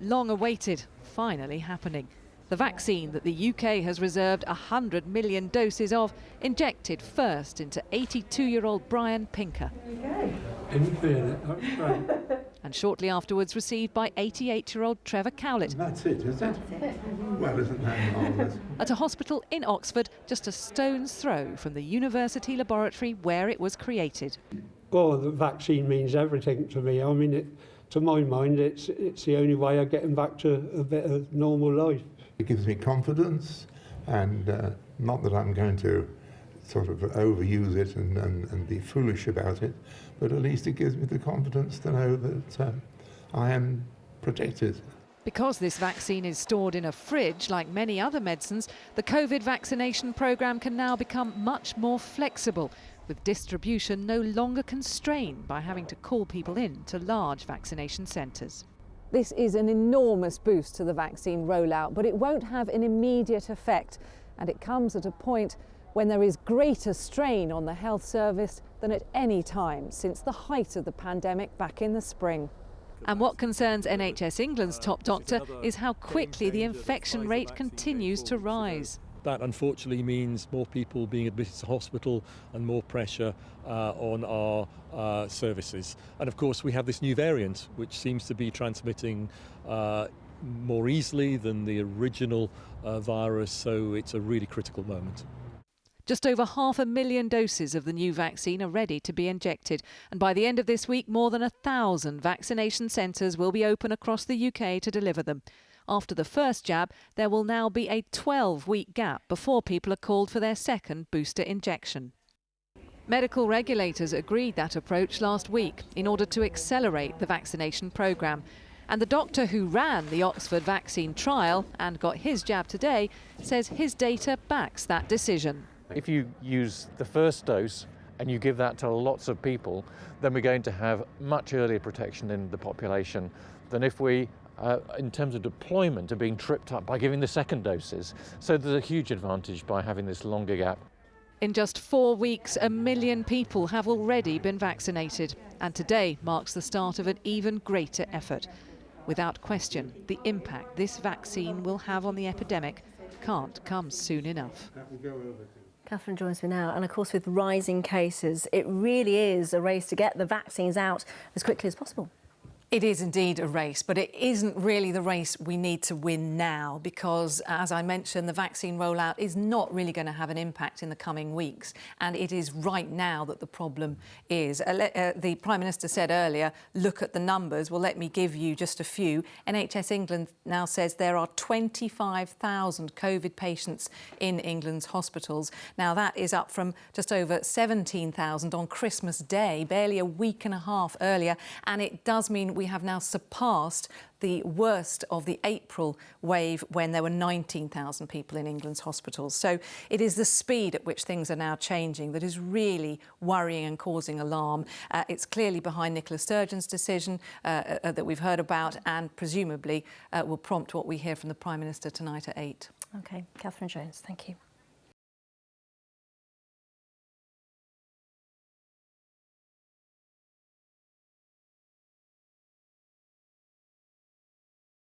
long awaited, finally happening. The vaccine that the UK has reserved 100 million doses of, injected first into 82-year-old Brian Pinker. In fairness, that's great. And shortly afterwards received by 88-year-old Trevor Cowlett. And that's it, is it? Well, isn't that marvellous? At a hospital in Oxford, just a stone's throw from the university laboratory where it was created. Well, the vaccine means everything to me. I mean, to my mind, it's the only way of getting back to a bit of normal life. It gives me confidence, and not that I'm going to sort of overuse it and be foolish about it, but at least it gives me the confidence to know that I am protected. Because this vaccine is stored in a fridge, like many other medicines, the COVID vaccination programme can now become much more flexible, with distribution no longer constrained by having to call people in to large vaccination centres. This is an enormous boost to the vaccine rollout, but it won't have an immediate effect, and it comes at a point when there is greater strain on the health service than at any time since the height of the pandemic back in the spring. And what concerns NHS England's top doctor is how quickly the infection rate continues to rise. That unfortunately means more people being admitted to hospital and more pressure on our services. And of course we have this new variant which seems to be transmitting more easily than the original virus, so it's a really critical moment. Just over 500,000 doses of the new vaccine are ready to be injected, and by the end of this week more than 1,000 vaccination centres will be open across the UK to deliver them. After the first jab, there will now be a 12-week gap before people are called for their second booster injection. Medical regulators agreed that approach last week in order to accelerate the vaccination programme. And the doctor who ran the Oxford vaccine trial and got his jab today says his data backs that decision. If you use the first dose and you give that to lots of people, then we're going to have much earlier protection in the population than if we, in terms of deployment, are being tripped up by giving the second doses. So there's a huge advantage by having this longer gap. In just 4 weeks, 1 million people have already been vaccinated. And today marks the start of an even greater effort. Without question, the impact this vaccine will have on the epidemic can't come soon enough. Catherine joins me now, and of course with rising cases, it really is a race to get the vaccines out as quickly as possible. It is indeed a race, but it isn't really the race we need to win now because, as I mentioned, the vaccine rollout is not really going to have an impact in the coming weeks. And it is right now that the problem is. The Prime Minister said earlier, look at the numbers. Well, let me give you just a few. NHS England now says there are 25,000 COVID patients in England's hospitals. Now, that is up from just over 17,000 on Christmas Day, barely a week and a half earlier. And it does mean we have now surpassed the worst of the April wave when there were 19,000 people in England's hospitals. So it is the speed at which things are now changing that is really worrying and causing alarm. It's clearly behind Nicola Sturgeon's decision that we've heard about and presumably will prompt what we hear from the Prime Minister tonight at 8. OK, Catherine Jones, thank you.